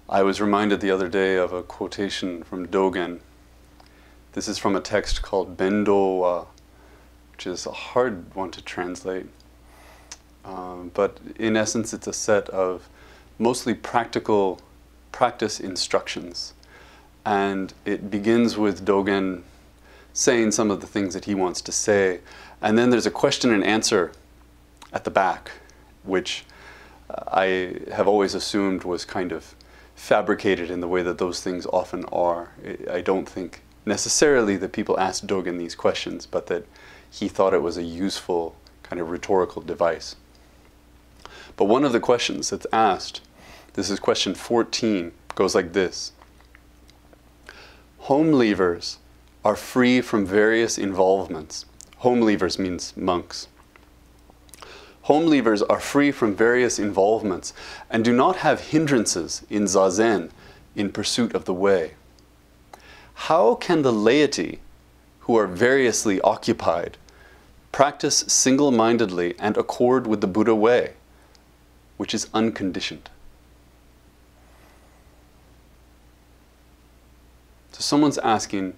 I was reminded the other day of a quotation from Dogen. This is from a text called Bendo, which is a hard one to translate. But in essence, it's a set of mostly practical practice instructions. And it begins with Dogen saying some of the things that he wants to say. And then there's a question and answer at the back, which I have always assumed was kind of fabricated in the way that those things often are. I don't think necessarily that people asked Dogen these questions, but that he thought it was a useful kind of rhetorical device. But one of the questions that's asked, this is question 14, goes like this. Home leavers are free from various involvements. Home leavers means monks. Home leavers are free from various involvements and do not have hindrances in zazen in pursuit of the way. How can the laity, who are variously occupied, practice single-mindedly and accord with the Buddha way, which is unconditioned? So someone's asking,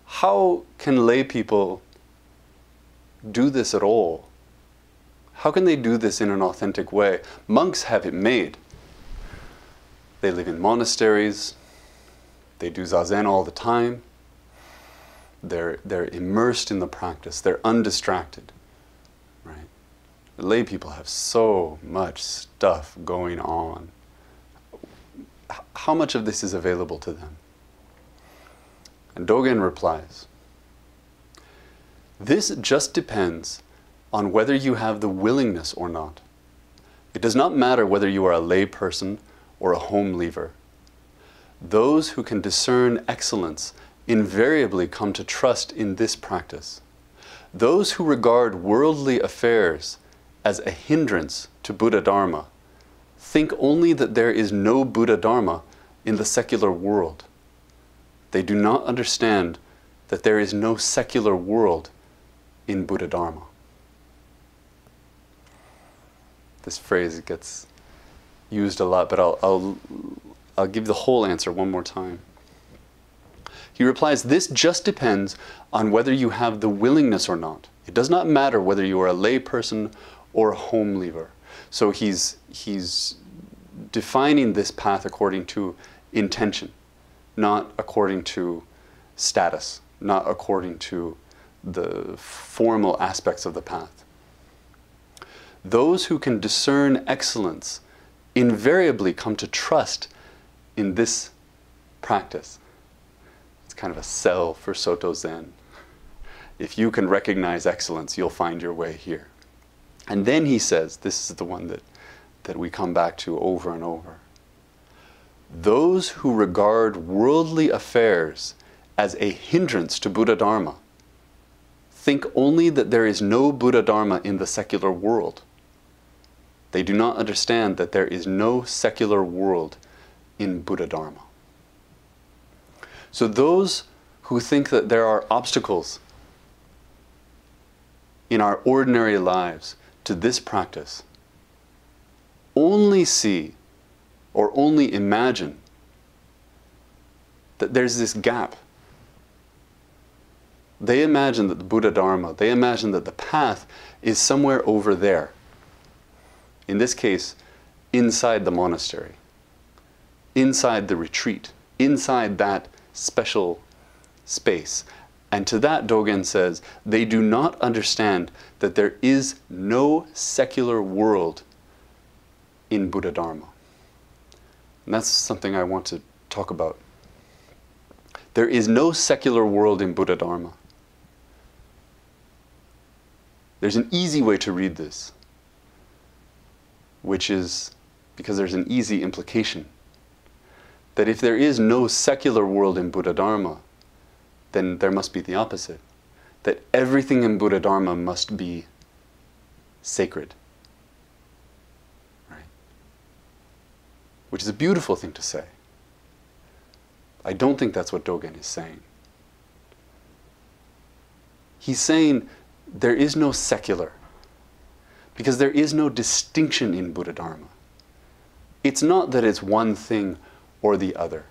how can lay people do this at all? How can they do this in an authentic way? Monks have it made. They live in monasteries. They do zazen all the time. They're immersed in the practice. They're undistracted. Right? The lay people have so much stuff going on. How much of this is available to them? And Dogen replies, this just depends on whether you have the willingness or not. It does not matter whether you are a lay person or a home leaver. Those who can discern excellence invariably come to trust in this practice. Those who regard worldly affairs as a hindrance to Buddhadharma think only that there is no Buddhadharma in the secular world. They do not understand that there is no secular world in Buddhadharma. This phrase gets used a lot, but I'll give the whole answer one more time. He replies, this just depends on whether you have the willingness or not. It does not matter whether you are a lay person or a home leaver. So he's defining this path according to intention, not according to status, not according to the formal aspects of the path. Those who can discern excellence invariably come to trust in this practice. It's kind of a sell for Soto Zen. If you can recognize excellence, you'll find your way here. And then he says, this is the one that we come back to over and over. Those who regard worldly affairs as a hindrance to Buddhadharma think only that there is no Buddhadharma in the secular world. They do not understand that there is no secular world in Buddhadharma. So those who think that there are obstacles in our ordinary lives to this practice only see or only imagine that there's this gap. They imagine that the Buddhadharma, they imagine that the path is somewhere over there. In this case, inside the monastery, inside the retreat, inside that special space. And to that, Dogen says, they do not understand that there is no secular world in Buddhadharma. And that's something I want to talk about. There is no secular world in Buddhadharma. There's an easy way to read this, which is because there's an easy implication that if there is no secular world in Buddhadharma, then there must be the opposite, that everything in Buddhadharma must be sacred. Right? Which is a beautiful thing to say. I don't think that's what Dogen is saying. He's saying there is no secular, because there is no distinction in Buddhadharma. It's not that it's one thing or the other.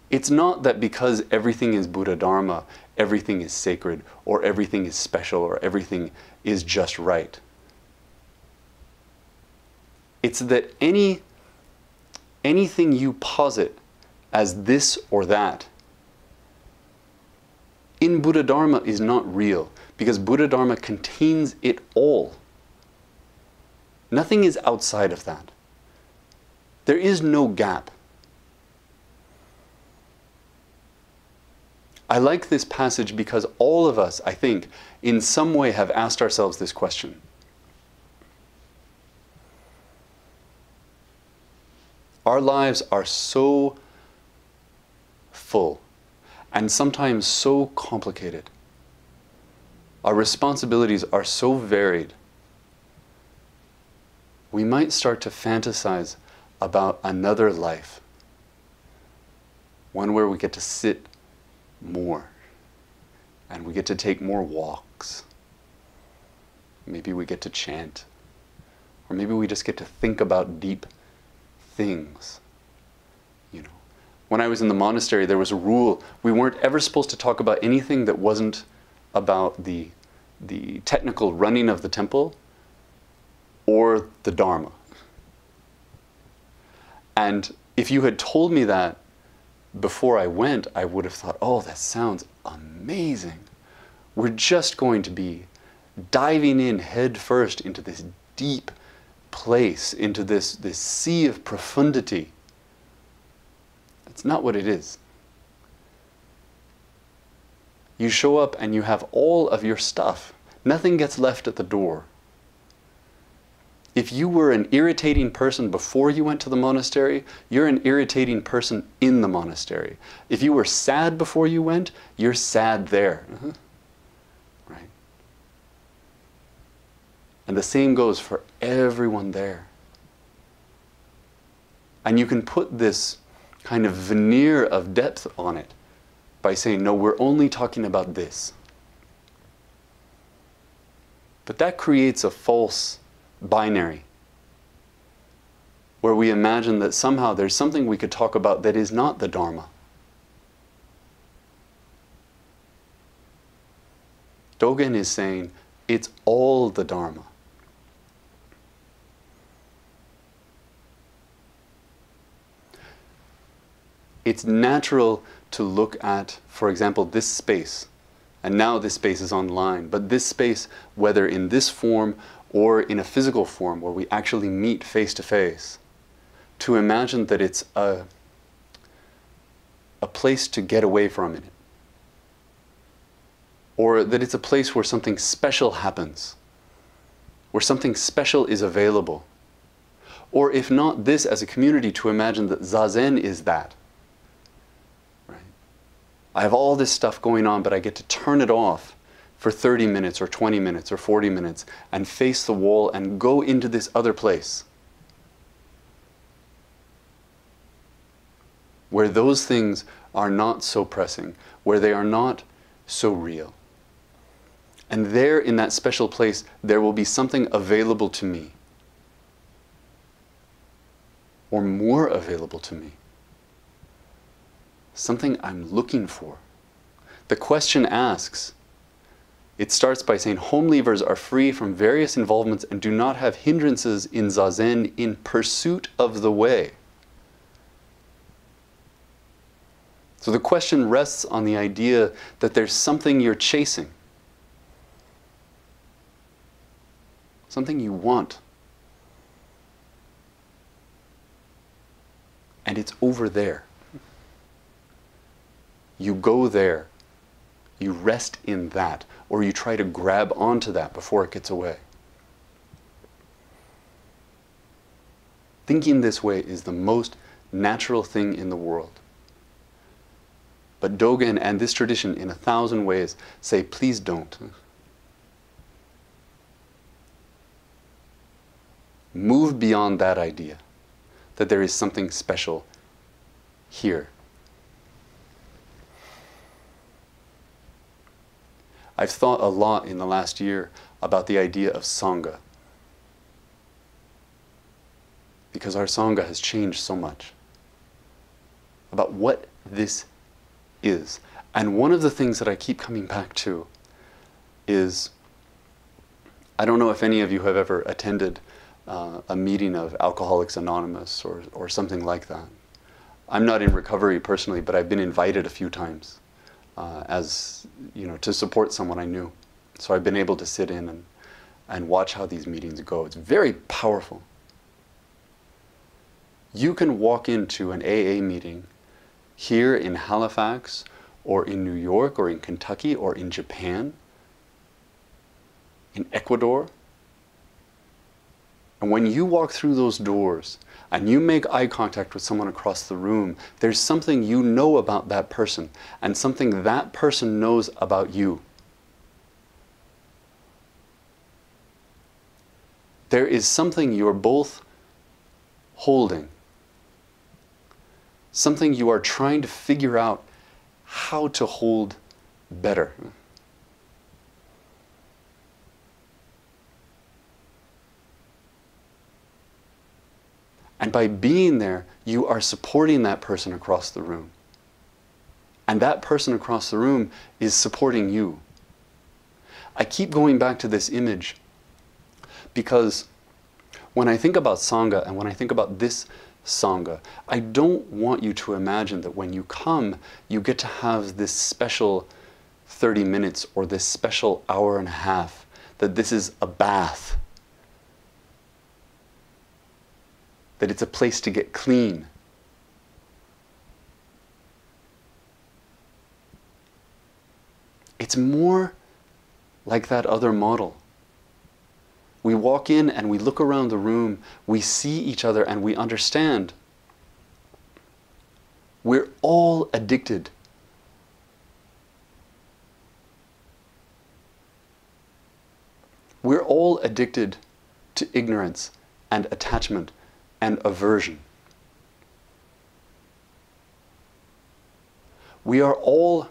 It's not that because everything is Buddhadharma, everything is sacred, or everything is special, or everything is just right. It's that anything you posit as this or that in Buddhadharma is not real, because Buddhadharma contains it all. Nothing is outside of that. There is no gap. I like this passage because all of us, I think, in some way have asked ourselves this question. Our lives are so full and sometimes so complicated. Our responsibilities are so varied. We might start to fantasize about another life, one where we get to sit more and we get to take more walks. Maybe we get to chant, or maybe we just get to think about deep things. You know, when I was in the monastery, there was a rule: we weren't ever supposed to talk about anything that wasn't about the technical running of the temple or the Dharma. And if you had told me that before I went, I would have thought, oh, that sounds amazing. We're just going to be diving in head first into this deep place, into this sea of profundity. That's not what it is. You show up and you have all of your stuff. Nothing gets left at the door. If you were an irritating person before you went to the monastery, you're an irritating person in the monastery. If you were sad before you went, you're sad there. Right? And the same goes for everyone there. And you can put this kind of veneer of depth on it by saying, no, we're only talking about this. But that creates a false binary, where we imagine that somehow there's something we could talk about that is not the Dharma. Dogen is saying it's all the Dharma. It's natural to look at, for example, this space. And now this space is online, but this space, whether in this form or in a physical form where we actually meet face to face, to imagine that it's a place to get away for a minute. Or that it's a place where something special happens, where something special is available. Or if not this as a community, to imagine that Zazen is that. Right? I have all this stuff going on, but I get to turn it off for 30 minutes or 20 minutes or 40 minutes and face the wall and go into this other place where those things are not so pressing, where they are not so real. And there in that special place, there will be something available to me, or more available to me. Something I'm looking for. The question asks, it starts by saying, home leavers are free from various involvements and do not have hindrances in Zazen in pursuit of the way. So the question rests on the idea that there's something you're chasing. Something you want. And it's over there. You go there. You rest in that, or you try to grab onto that before it gets away. Thinking this way is the most natural thing in the world. But Dogen and this tradition, in 1,000 ways, say, please don't. Move beyond that idea, that there is something special here. I've thought a lot in the last year about the idea of sangha, because our sangha has changed so much. about what this is. And one of the things that I keep coming back to is, I don't know if any of you have ever attended a meeting of Alcoholics Anonymous or something like that. I'm not in recovery personally, but I've been invited a few times as, you know, to support someone I knew. So I've been able to sit in and watch how these meetings go. It's very powerful. You can walk into an AA meeting here in Halifax or in New York or in Kentucky or in Japan, in Ecuador. And when you walk through those doors and you make eye contact with someone across the room, there's something you know about that person and something that person knows about you. There is something you're both holding, something you are trying to figure out how to hold better. And by being there, you are supporting that person across the room. And that person across the room is supporting you. I keep going back to this image because when I think about sangha and when I think about this sangha, I don't want you to imagine that when you come, you get to have this special 30 minutes or this special hour and a half, that this is a bath, that it's a place to get clean. It's more like that other model. We walk in and we look around the room, we see each other and we understand we're all addicted. We're all addicted to ignorance and attachment and aversion. We are all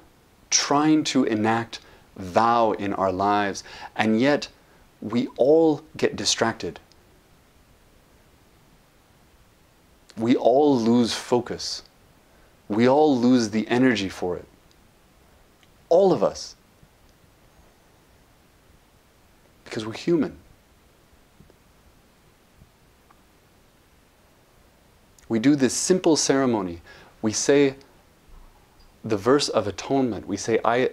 trying to enact vow in our lives, and yet we all get distracted. We all lose focus. We all lose the energy for it. All of us. Because we're human. We do this simple ceremony. We say the verse of atonement. We say, I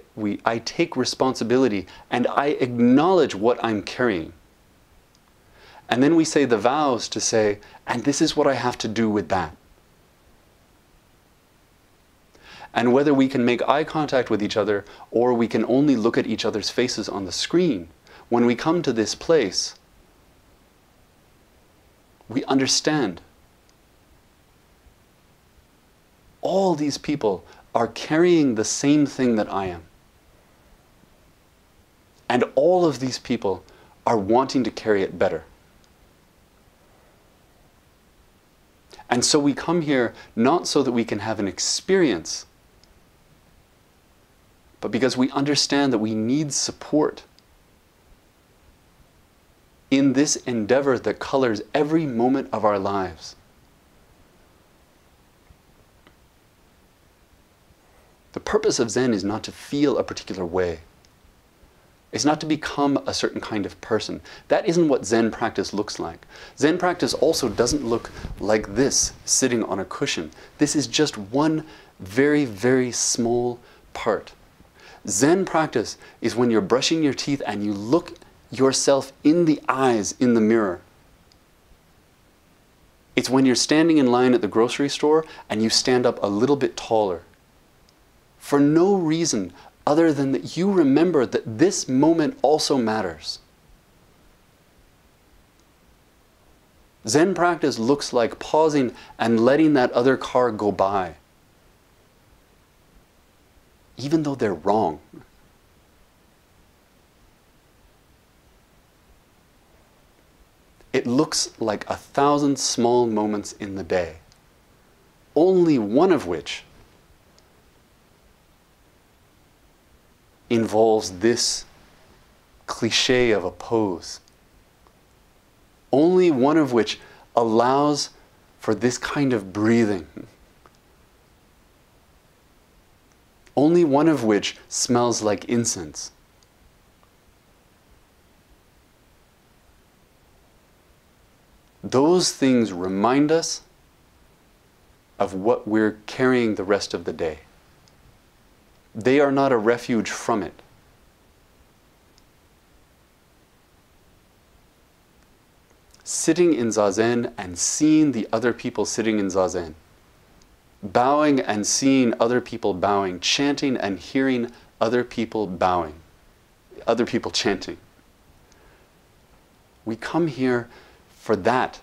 take responsibility and I acknowledge what I'm carrying. And then we say the vows to say, and this is what I have to do with that. And whether we can make eye contact with each other or we can only look at each other's faces on the screen, when we come to this place, we understand all these people are carrying the same thing that I am. And all of these people are wanting to carry it better. And so we come here not so that we can have an experience, but because we understand that we need support in this endeavor that colors every moment of our lives. The purpose of Zen is not to feel a particular way. It's not to become a certain kind of person. That isn't what Zen practice looks like. Zen practice also doesn't look like this, sitting on a cushion. This is just one very, very small part. Zen practice is when you're brushing your teeth and you look yourself in the eyes in the mirror. It's when you're standing in line at the grocery store and you stand up a little bit taller. For no reason other than that you remember that this moment also matters. Zen practice looks like pausing and letting that other car go by, even though they're wrong. It looks like 1,000 small moments in the day, only one of which involves this cliche of a pose. Only one of which allows for this kind of breathing. only one of which smells like incense. Those things remind us of what we're carrying the rest of the day. They are not a refuge from it. Sitting in Zazen and seeing the other people sitting in Zazen, bowing and seeing other people bowing, chanting and hearing other people bowing, other people chanting. We come here for that.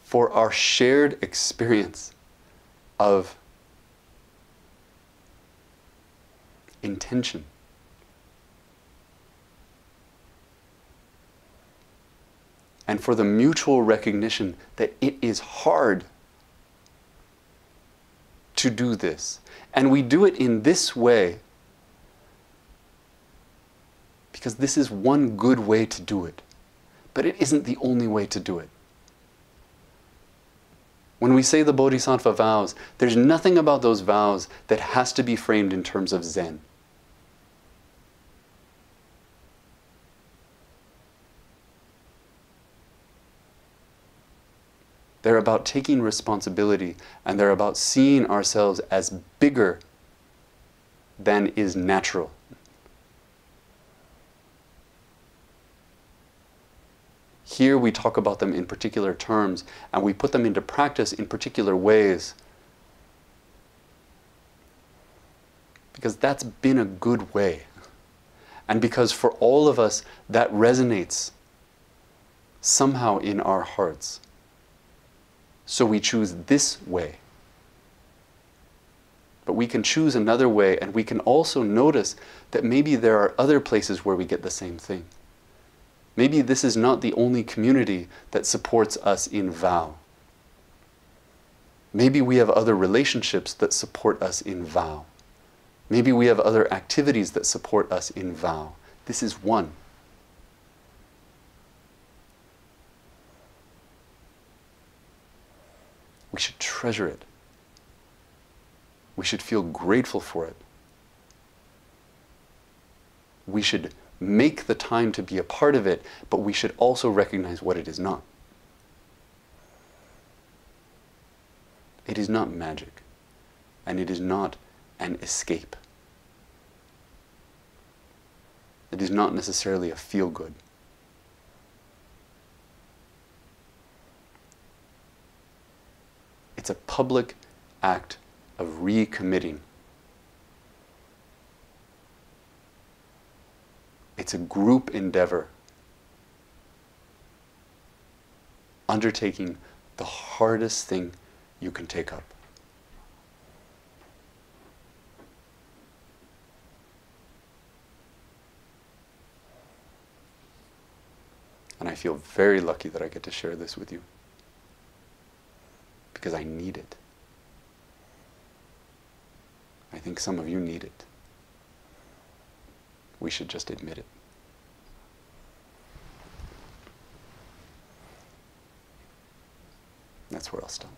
For our shared experience of intention. And for the mutual recognition that it is hard to do this. And we do it in this way because this is one good way to do it. But it isn't the only way to do it. When we say the Bodhisattva vows, there's nothing about those vows that has to be framed in terms of Zen. They're about taking responsibility, and they're about seeing ourselves as bigger than is natural. Here we talk about them in particular terms, and we put them into practice in particular ways. Because that's been a good way. And because for all of us, that resonates somehow in our hearts. So we choose this way. But we can choose another way, and we can also notice that maybe there are other places where we get the same thing. Maybe this is not the only community that supports us in vow. Maybe we have other relationships that support us in vow. Maybe we have other activities that support us in vow. This is one. We should treasure it. We should feel grateful for it. We should make the time to be a part of it, but we should also recognize what it is not. It is not magic, and it is not an escape. It is not necessarily a feel-good. It's a public act of recommitting. It's a group endeavor, undertaking the hardest thing you can take up. And I feel very lucky that I get to share this with you, because I need it. I think some of you need it. We should just admit it. That's where I'll stop.